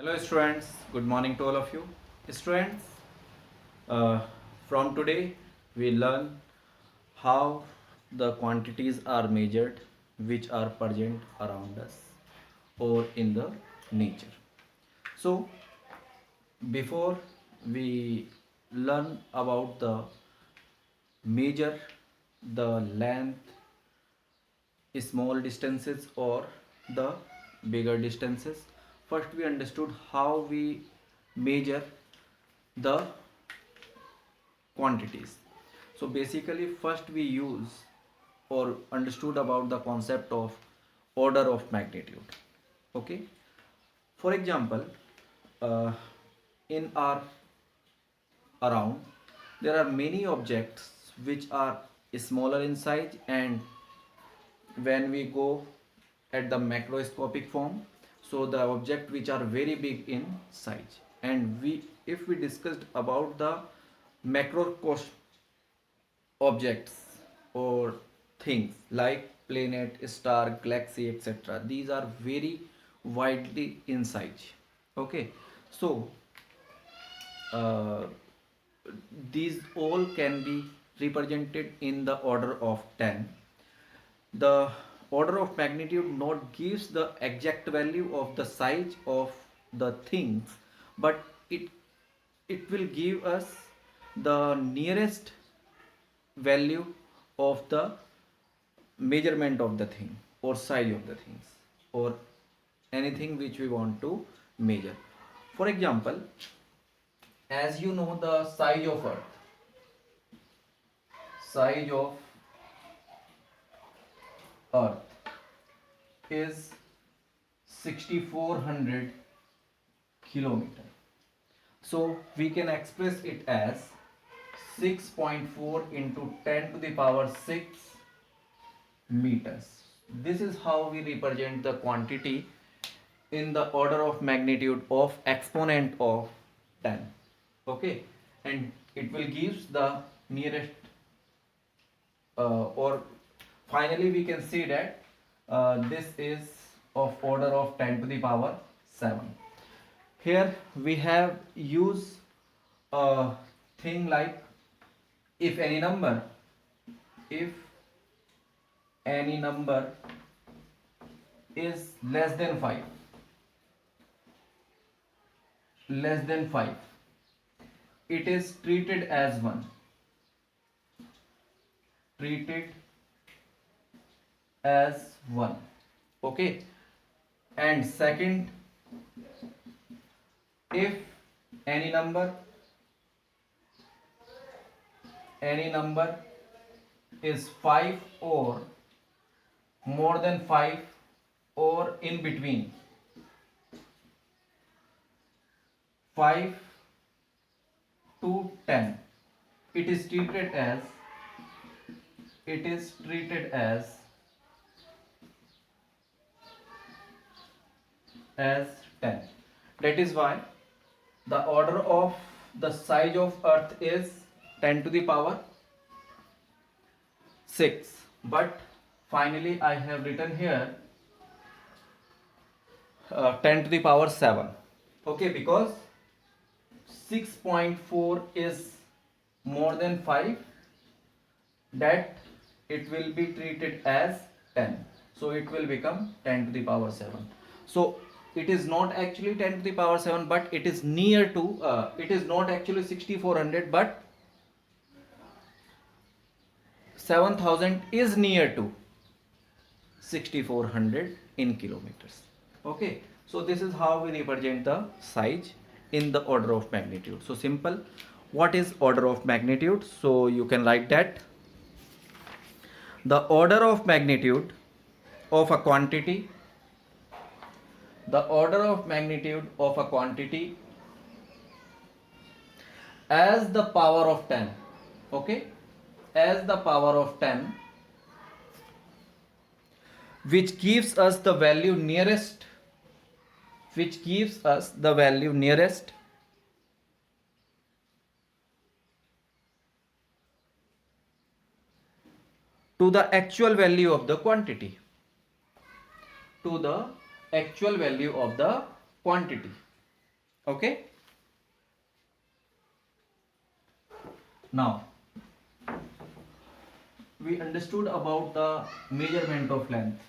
Hello students, good morning to all of you. Students, uh, from today we learn how the quantities are measured which are present around us or in the nature. So before we learn about the measure the length, small distances or the bigger distances, first we understood how we measure the quantities. So basically first we use or understood about the concept of order of magnitude. Okay, for example, uh, in our around there are many objects which are smaller in size, and when we go at the macroscopic form, so the object which are very big in size. And we if we discussed about the macrocosm objects or things like planet, star, galaxy, etc., these are very widely in size. Okay, so uh, these all can be represented in the order of 10. The order of magnitude not gives the exact value of the size of the things, but it will give us the nearest value of the measurement of the thing or size of the things or anything which we want to measure. For example, as you know, the size of earth is 6400 kilometer. So we can express it as 6.4 into 10 to the power 6 meters. This is how we represent the quantity in the order of magnitude of exponent of 10. Okay, and it will gives the nearest or finally we can see that this is of order of 10 to the power 7. Here we have use a thing like if any number if any number is less than 5, it is treated as 1, treated as 1. Okay, and second, if any number is 5 or more than 5 or in between 5 to 10, it is treated as 10. That is why the order of the size of earth is 10 to the power 6, but finally I have written here 10 to the power 7. Okay, because 6.4 is more than 5, that it will be treated as 10, so it will become 10 to the power 7. So it is not actually 10 to the power 7, but it is near to it is not actually 6400, but 7000 is near to 6400 in kilometers. Okay, so this is how we represent the size in the order of magnitude. So simple. What is order of magnitude? So you can write that the order of magnitude of a quantity as the power of 10. Okay, as the power of 10, which gives us the value nearest to the actual value of the quantity. Okay. Now we understood about the measurement of length.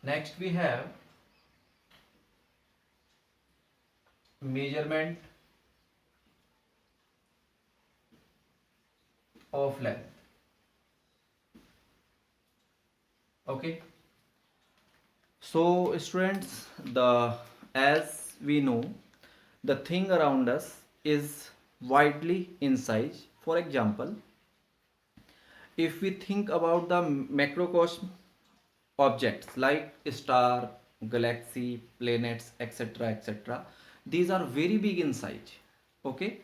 Next we have measurement of length. Okay. So students, the as we know, the thing around us is widely in size. For example, if we think about the macrocosm objects like star, galaxy, planets, etc., etc., these are very big in size. Okay,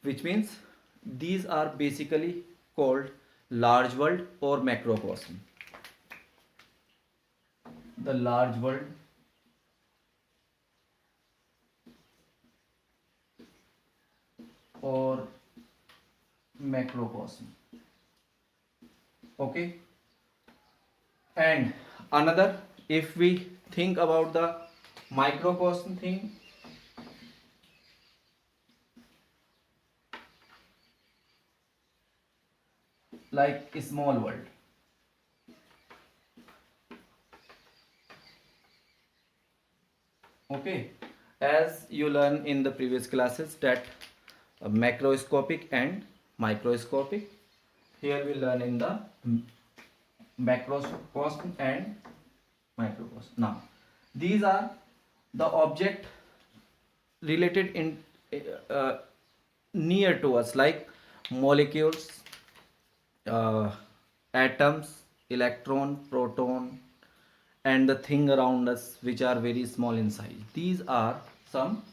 which means these are basically called large world or macrocosm. The large world or macrocosm. Okay, and another, if we think about the microcosm thing, like a small world. Okay, as you learn in the previous classes that macroscopic and microscopic, here we learn in the macrocosm and microcosm. Now these are the object related in uh, near to us, like molecules, uh, atoms, electron, proton, and the thing around us which are very small in size. These are some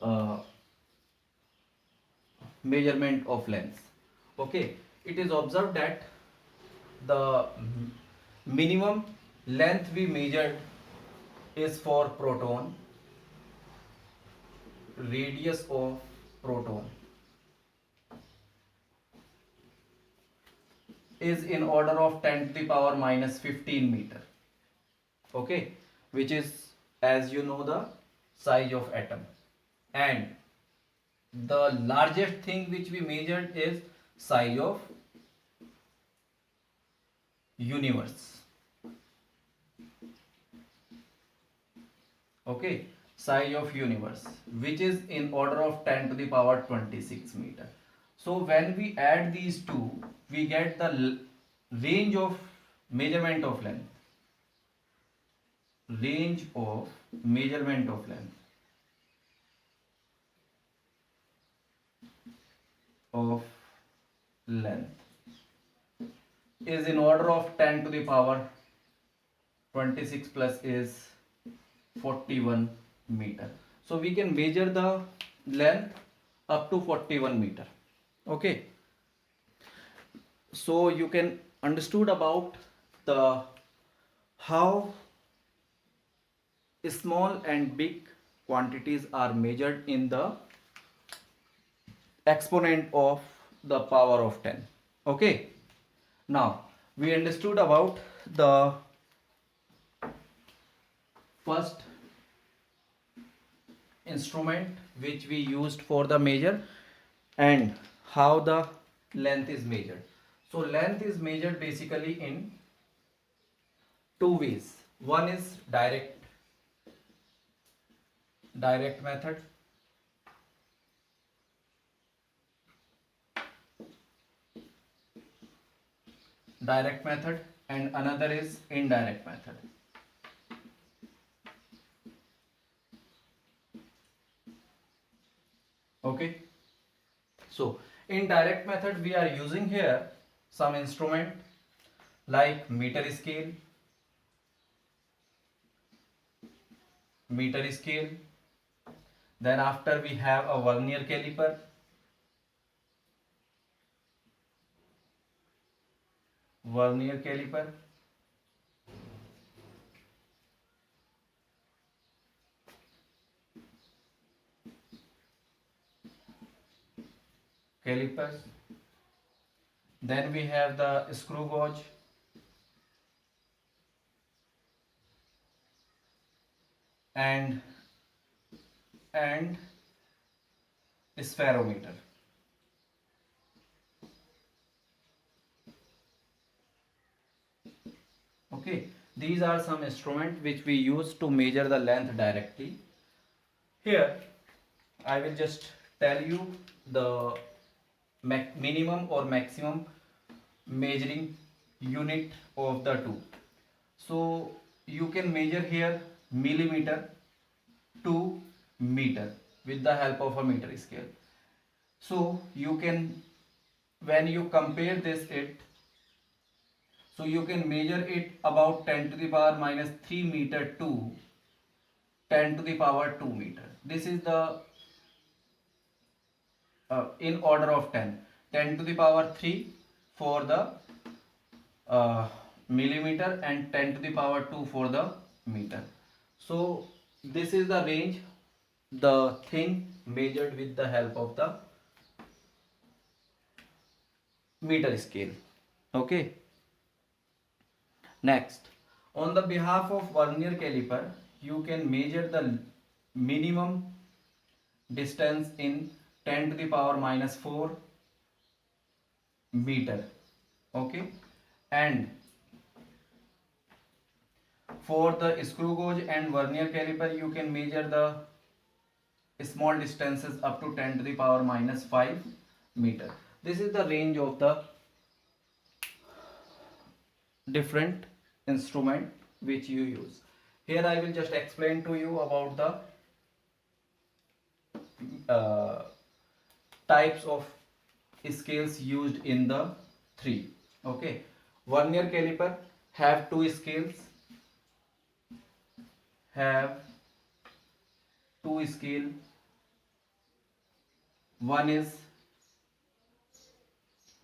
uh, measurement of length. Okay, it is observed that the minimum length we measured is for proton, radius of proton is in order of 10 to the power minus 15 meter. Okay, which is, as you know, the size of atom. And the largest thing which we measured is size of universe. Okay, size of universe, which is in order of 10 to the power 26 meter. So when we add these two, we get the range of measurement of length. Range of measurement of length of length is in order of 10 to the power 26 plus is 41 meter. So we can measure the length up to 41 meter. Okay, so you can understood about the how small and big quantities are measured in the exponent of the power of 10. Okay, now we understood about the first instrument which we used for the measure and how the length is measured. So length is measured basically in two ways. One is direct method, and another is indirect method. Okay, so in direct method we are using here some instrument like meter scale, then after we have a vernier caliper, vernier caliper calipers, then we have the screw gauge, and and spherometer. Okay, these are some instruments which we use to measure the length directly. Here I will just tell you the minimum or maximum measuring unit of the two. So you can measure here millimeter to meter with the help of a meter scale. So you can, when you compare this it, so you can measure it about 10 to the power minus 3 meter to 10 to the power 2 meter. This is the in order of 10. 10 to the power 3 for the millimeter and 10 to the power 2 for the meter. So this is the range, the thing measured with the help of the meter scale. Okay. Next, on the behalf of vernier caliper, you can measure the minimum distance in 10 to the power minus 4 meter. Okay, and for the screw gauge and vernier caliper, you can measure the small distances up to 10 to the power minus 5 meter. This is the range of the different instrument which you use. Here I will just explain to you about the types of scales used in the three. Okay, vernier caliper have two scales, one is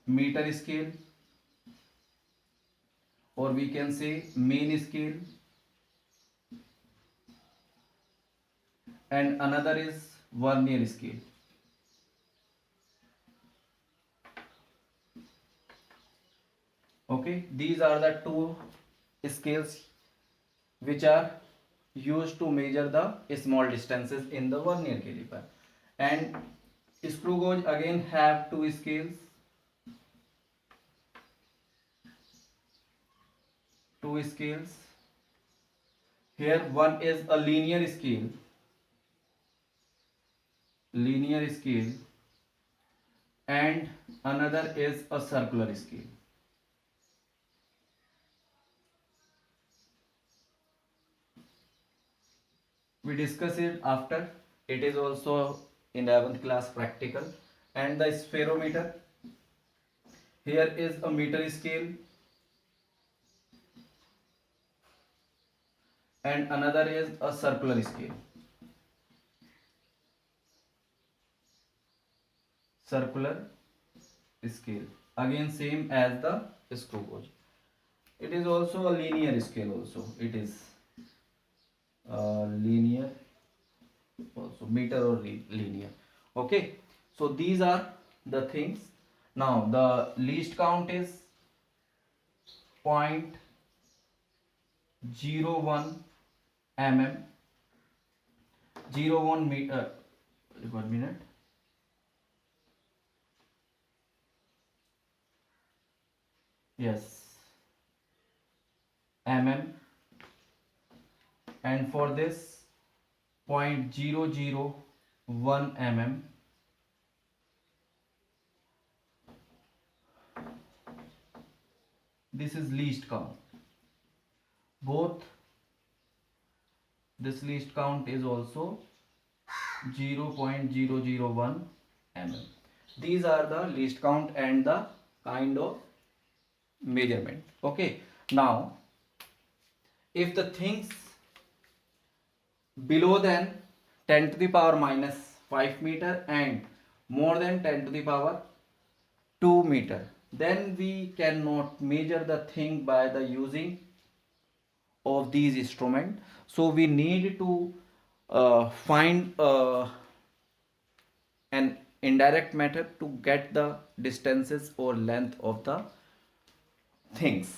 meter scale, or we can say main scale, and another is vernier scale. Okay, these are the two scales which are used to measure the small distances in the vernier caliper. And screw gauge again have two scales, here one is a linear scale, and another is a circular scale. We discuss it after, it is also in 11th class practical. And the spherometer, here is a meter scale and another is a circular scale. Again same as the screw gauge. It is also a linear scale also. It is linear also, meter or linear. Okay, so these are the things. Now the least count is 0.01 mm, 01 meter, 1 minute, yes, mm, and for this 0.001 mm, this is least count. Both this least count is also 0.001 mm. These are the least count and the kind of measurement. Okay, now if the things below than 10 to the power minus 5 meter and more than 10 to the power 2 meter, then we cannot measure the thing by the using of these instruments. So we need to find an indirect method to get the distances or length of the things.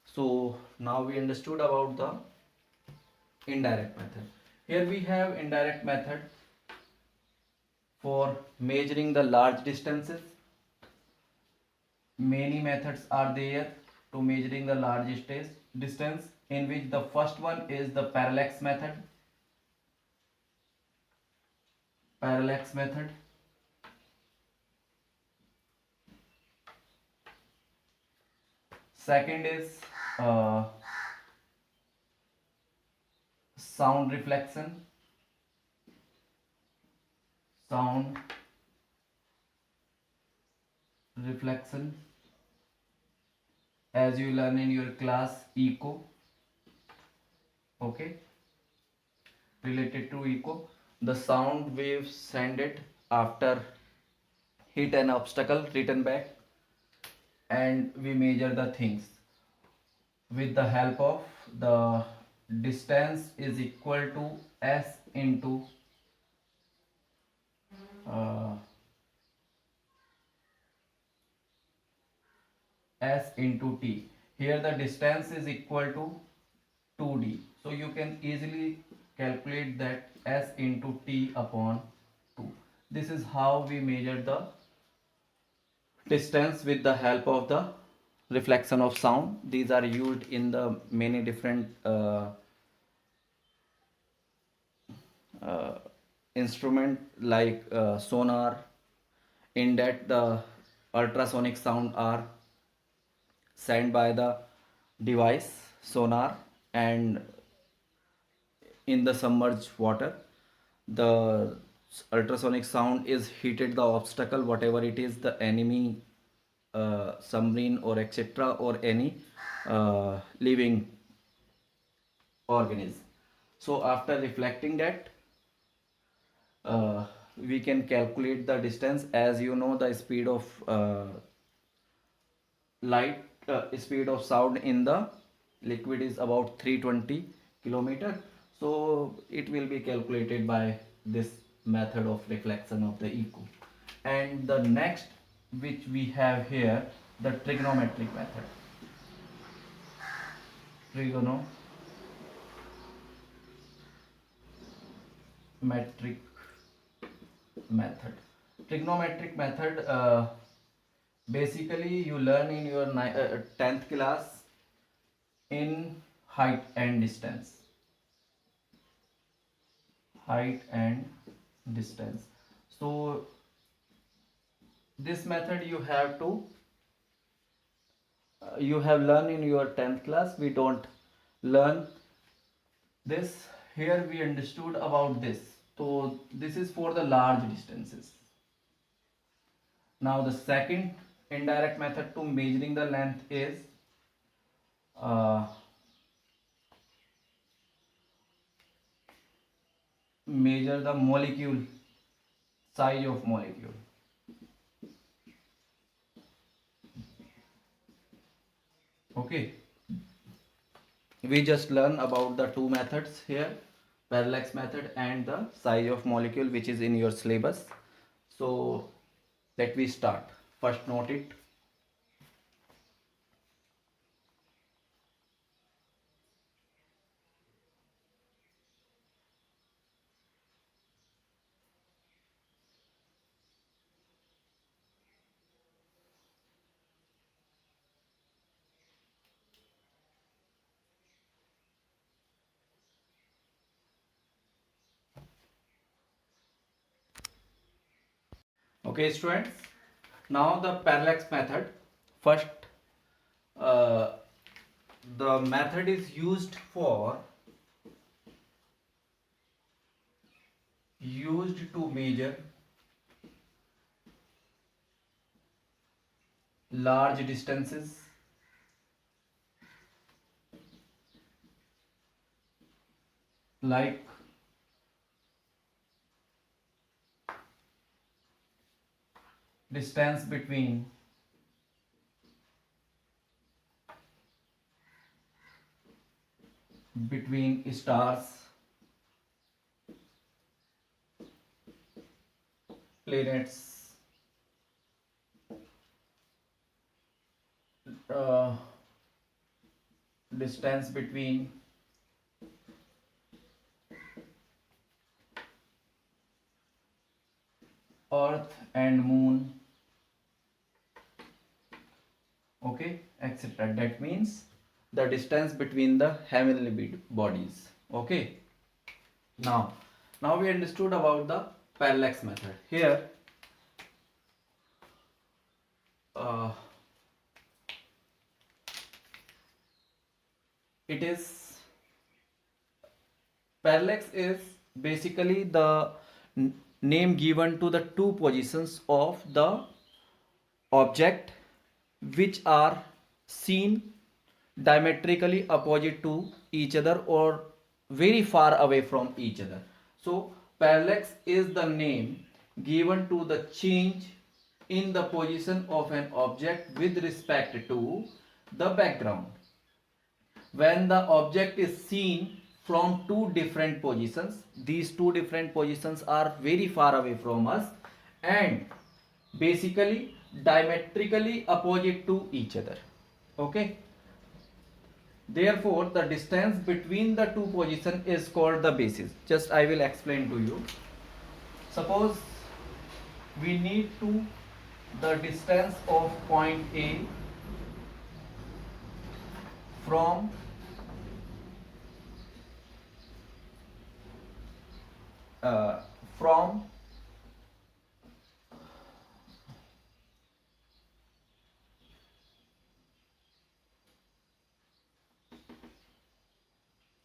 So now we understood about the indirect method. Here we have indirect method for measuring the large distances. Many methods are there to measuring the largest distance, in which the first one is the parallax method. Parallax method. Second is sound reflection. Sound reflection, as you learn in your class echo. Okay, related to echo, the sound waves sended after hit an obstacle return back, and we measure the things with the help of the distance is equal to s into uh, s into t. Here the distance is equal to 2d, so you can easily calculate that s into t upon 2. This is how we measure the distance with the help of the reflection of sound. These are used in the many different uh, instrument like sonar, in that the ultrasonic sound are sent by the device sonar, and in the submerged water the ultrasonic sound is heated the obstacle, whatever it is, the enemy submarine or etc., or any living organism. So after reflecting that, we can calculate the distance. As you know, the speed of light, speed of sound in the liquid is about 320 kilometer. So it will be calculated by this method of reflection of the echo. And the next which we have here, the trigonometric method. Trigonometric method. Trigonometric method, basically you learn in your 10th class in height and distance. Height and distance. So this method you have to you have learned in your 10th class. We don't learn this here. We understood about this. So this is for the large distances. Now the second indirect method to measuring the length is uh, measure the molecule, size of molecule. Okay, we just learn about the two methods here, parallax method and the size of molecule, which is in your syllabus. So let me start. First note it. Okay students, now the parallax method. First, uh, the method is used to measure large distances like distance between stars, planets, uh, distance between earth and moon, okay, etc. That means the distance between the heavenly bodies. Okay, now we understood about the parallax method. Here uh, it is, parallax is basically the name given to the two positions of the object which are seen diametrically opposite to each other or very far away from each other. So parallax is the name given to the change in the position of an object with respect to the background when the object is seen from two different positions. These two different positions are very far away from us and basically diametrically opposite to each other. Okay, therefore the distance between the two positions is called the basis. Just I will explain to you. Suppose we need to the distance of point A from uh, from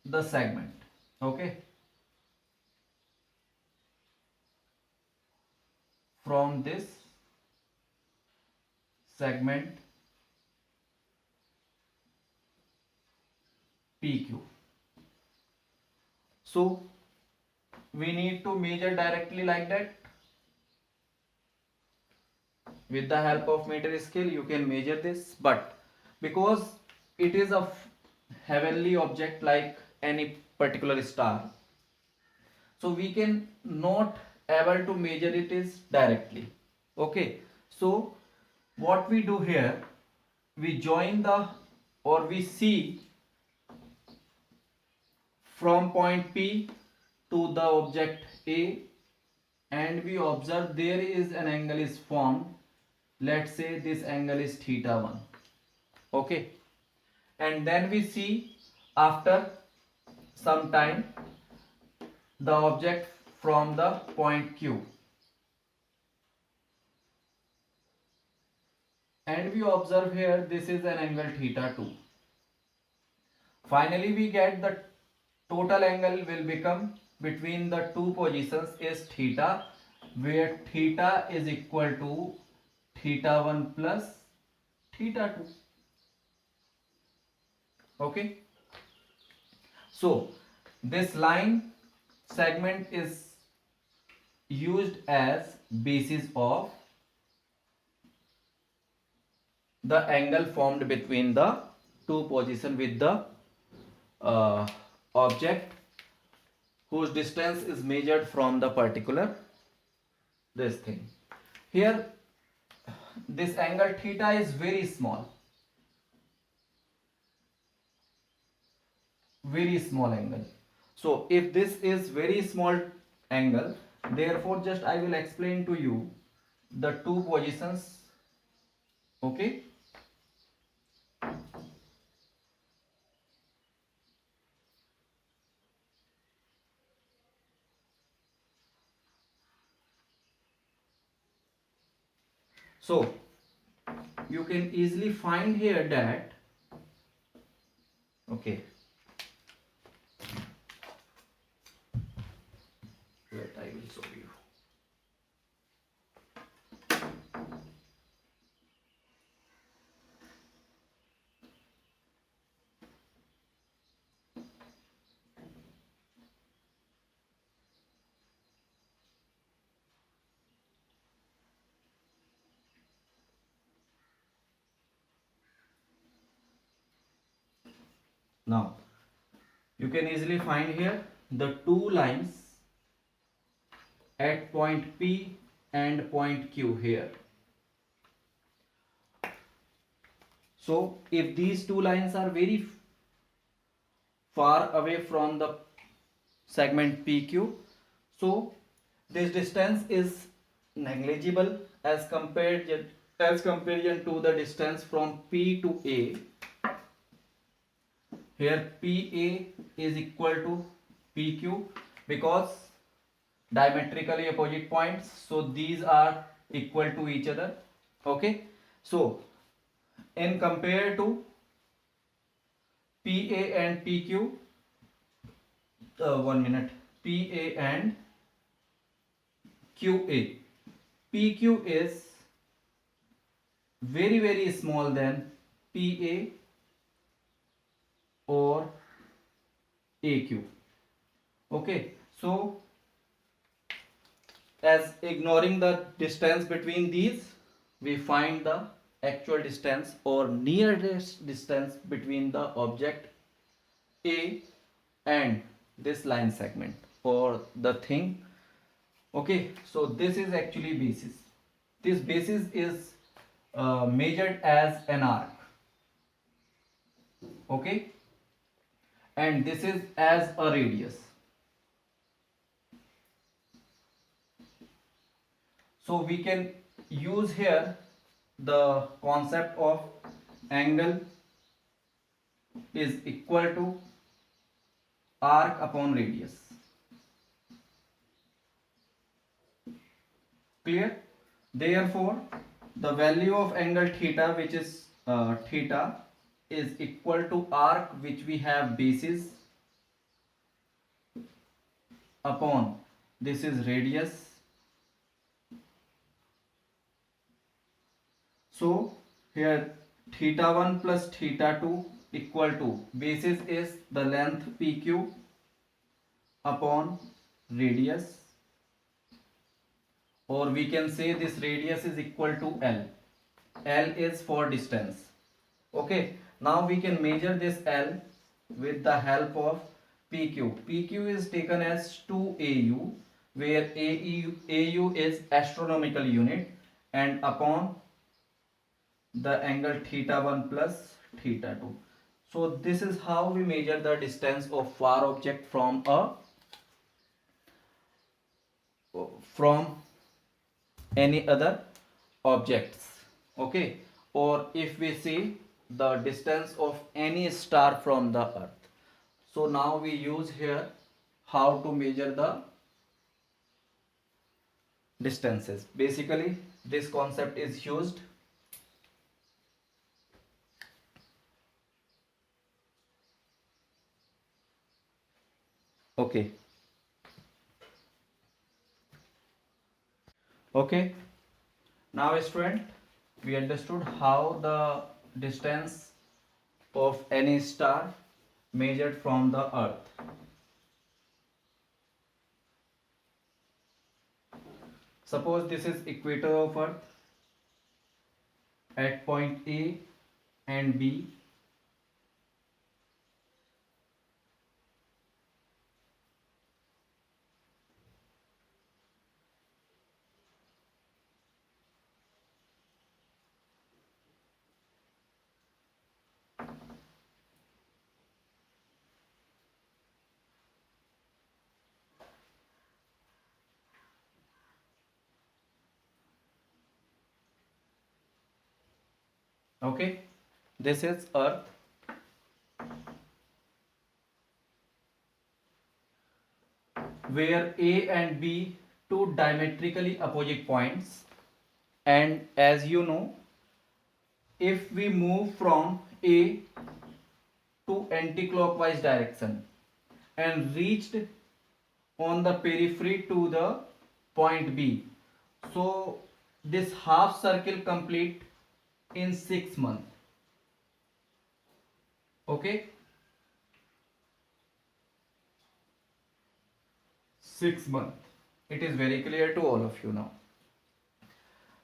the segment. Okay, from this segment PQ. So we need to measure directly like that. With the help of meter scale you can measure this, but because it is a heavenly object like any particular star, so we can not able to measure it is directly. Okay, so what we do here, we join the, or we see from point P to the object A and we observe there is an angle is formed. Let's say this angle is theta 1. Okay, and then we see after some time the object from the point Q and we observe here this is an angle theta 2. Finally we get the total angle will become between the two positions is theta, where theta is equal to theta 1 plus theta 2. Okay, so this line segment is used as basis of the angle formed between the two positions with the object whose distance is measured from the particular this thing. Here this angle theta is very small, very small angle. So if this is very small angle, therefore just I will explain to you the two positions. Okay, so you can easily find here that, okay, wait, I will show you. Now you can easily find here the two lines at point P and point Q here. So if these two lines are very far away from the segment PQ, so this distance is negligible as comparison to the distance from P to A. Here PA is equal to PQ because diametrically opposite points, so these are equal to each other. Okay, so in compare to PA and PQ, 1 minute, PA and QA, PQ is very small than PA or AQ. Okay, so as ignoring the distance between these, we find the actual distance or nearest distance between the object A and this line segment or the thing. Okay, so this is actually basis. This basis is measured as an arc. Okay, and this is as a radius. So we can use here the concept of angle is equal to arc upon radius. Clear? Therefore, the value of angle theta, which is theta, is equal to arc, which we have basis, upon this is radius. So here theta 1 plus theta 2 equal to basis is the length PQ upon radius, or we can say this radius is equal to L. L is for distance. Okay, now we can measure this L with the help of PQ. PQ is taken as 2 AU, where AU is astronomical unit, and upon the angle theta 1 plus theta 2. So this is how we measure the distance of far object from any other objects. Okay, or if we see the distance of any star from the earth. So now we use here how to measure the distances. Basically this concept is used. Okay. Okay, now student, we understood how the distance of any star measured from the earth. Suppose this is equator of earth at point A and B. Okay, this is earth. Where A and B two diametrically opposite points, and as you know, if we move from A to anti-clockwise direction and reached on the periphery to the point B, so this half circle complete in 6 months. Okay, 6 months. It is very clear to all of you now.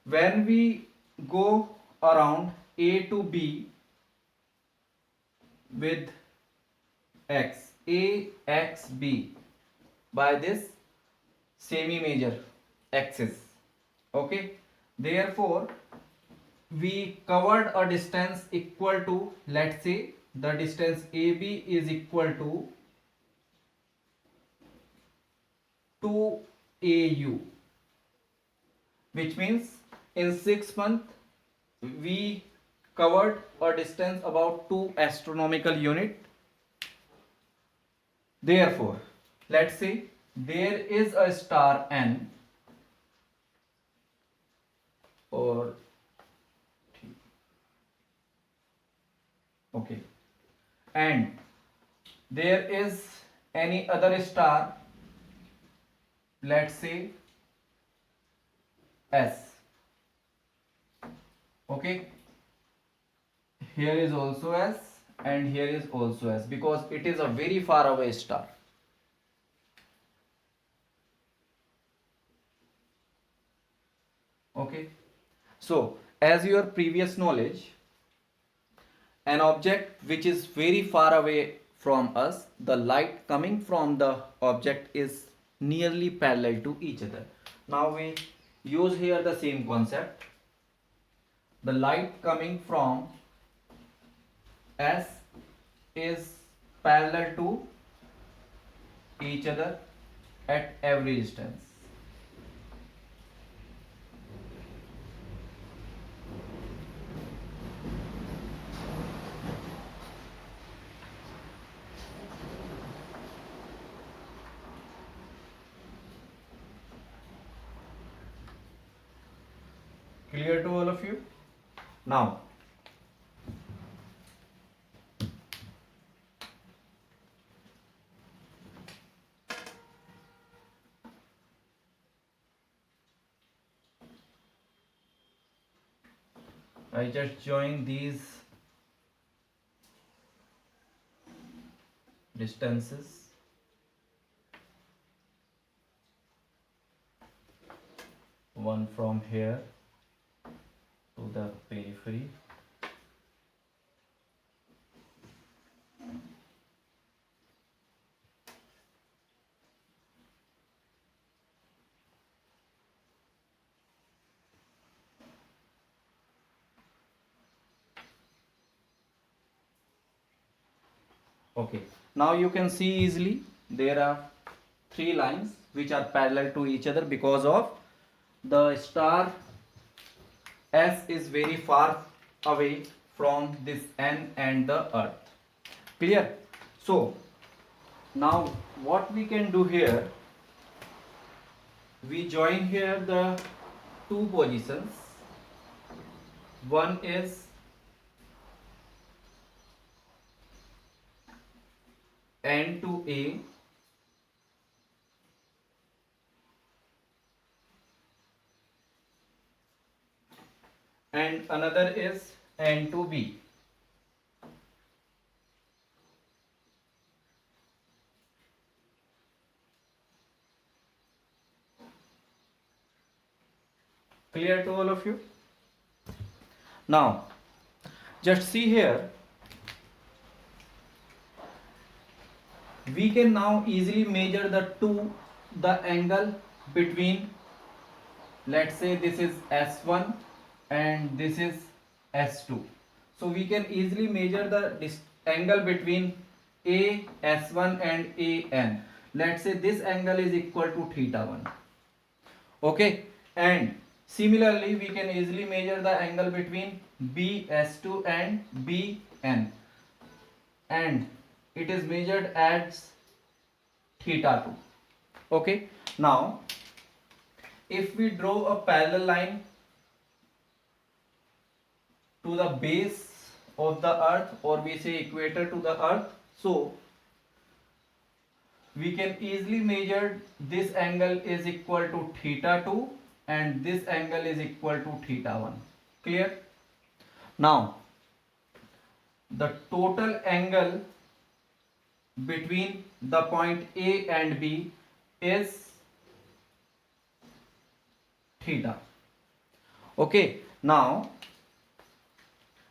When we go around A to B with x, A x B, by this semi-major axis. Okay, therefore we covered a distance equal to, let's say the distance AB is equal to 2 AU, which means in 6 months we covered a distance about 2 astronomical unit. Therefore, let's say there is a star n, or okay, and there is any other star, let's say S. Okay, here is also S and here is also S, because it is a very far away star. Okay, so as your previous knowledge, an object which is very far away from us, the light coming from the object is nearly parallel to each other. Now we use here the same concept. The light coming from S is parallel to each other at every distance. Clear to all of you? Now, I just join these distances. One from here to the periphery. Okay, now you can see easily there are 3 lines which are parallel to each other, because of the star S is very far away from this N and the Earth. Clear? So now what we can do here, we join here the 2 positions. One is N to A, and another is N to B. Clear to all of you? Now just see here, we can now easily measure the angle between, let's say this is S1 and this is S2. So we can easily measure the angle between A S1 and AN. Let's say this angle is equal to theta 1. Okay, and similarly we can easily measure the angle between B S2 and BN, and it is measured as theta 2. Okay, now if we draw a parallel line to the base of the earth, or we say equator to the earth, so we can easily measure this angle is equal to theta 2 and this angle is equal to theta 1. Clear? Now the total angle between the point A and B is theta. Okay, now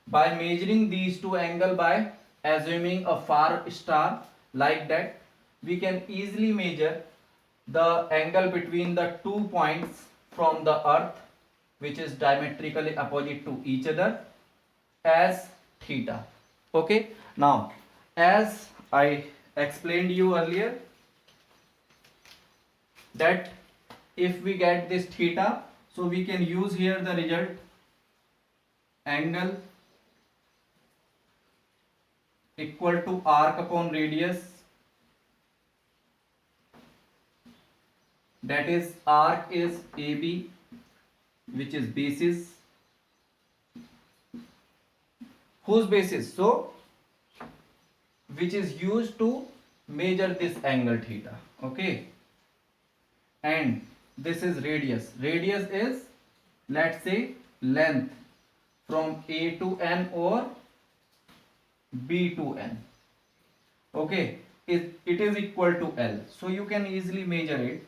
by measuring these 2 angles, by assuming a far star like that, we can easily measure the angle between the 2 points from the earth, which is diametrically opposite to each other, as theta. Okay, now as I explained you earlier, that if we get this theta, So we can use here the result angle equal to arc upon radius, that is arc is AB, which is basis, whose basis, so which is used to measure this angle theta. Okay, and this is radius. Radius is, let's say, length from A to N or B to N. Okay, it is equal to L, so you can easily measure it.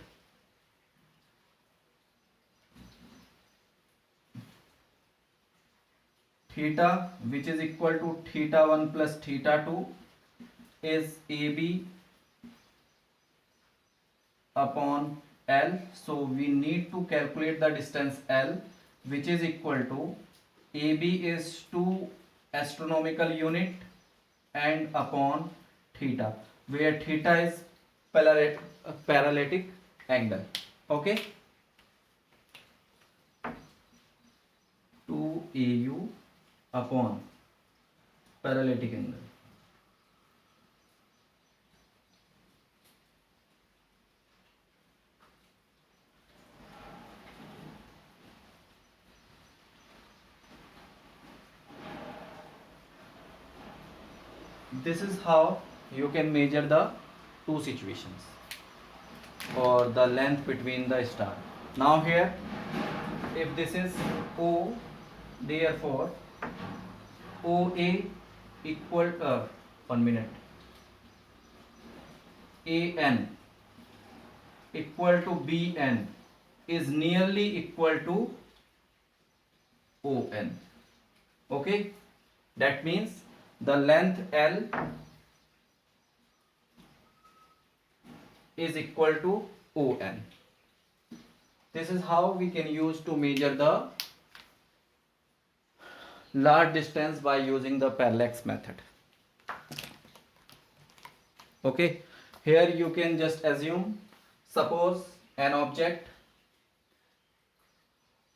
Theta, which is equal to theta 1 plus theta 2, is AB upon L. So we need to calculate the distance L, which is equal to AB is 2 astronomical unit and upon theta, where theta is parallatic angle. Okay, 2 AU upon parallatic angle. This is how you can measure the two situations or the length between the star. Now here, if this is O, therefore OA equal 1 minute, AN equal to BN is nearly equal to ON. Okay, that means the length L is equal to ON. This is how we can use to measure the large distance by using the parallax method. Okay, here you can just assume, suppose an object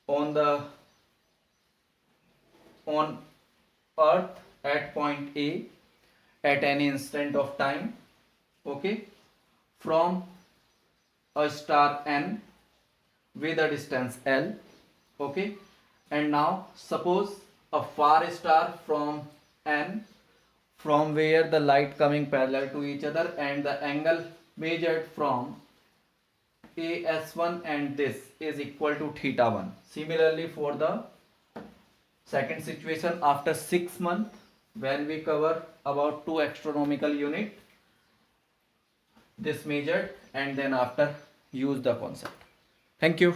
on Earth at point A at any instant of time, okay, from a star N with a distance L, okay, and now suppose a far star from N, from where the light coming parallel to each other, and the angle measured from AS1 and this is equal to theta 1. Similarly, for the second situation, after 6 months, when we cover about 2 astronomical unit, this measured, and then after use the concept. Thank you.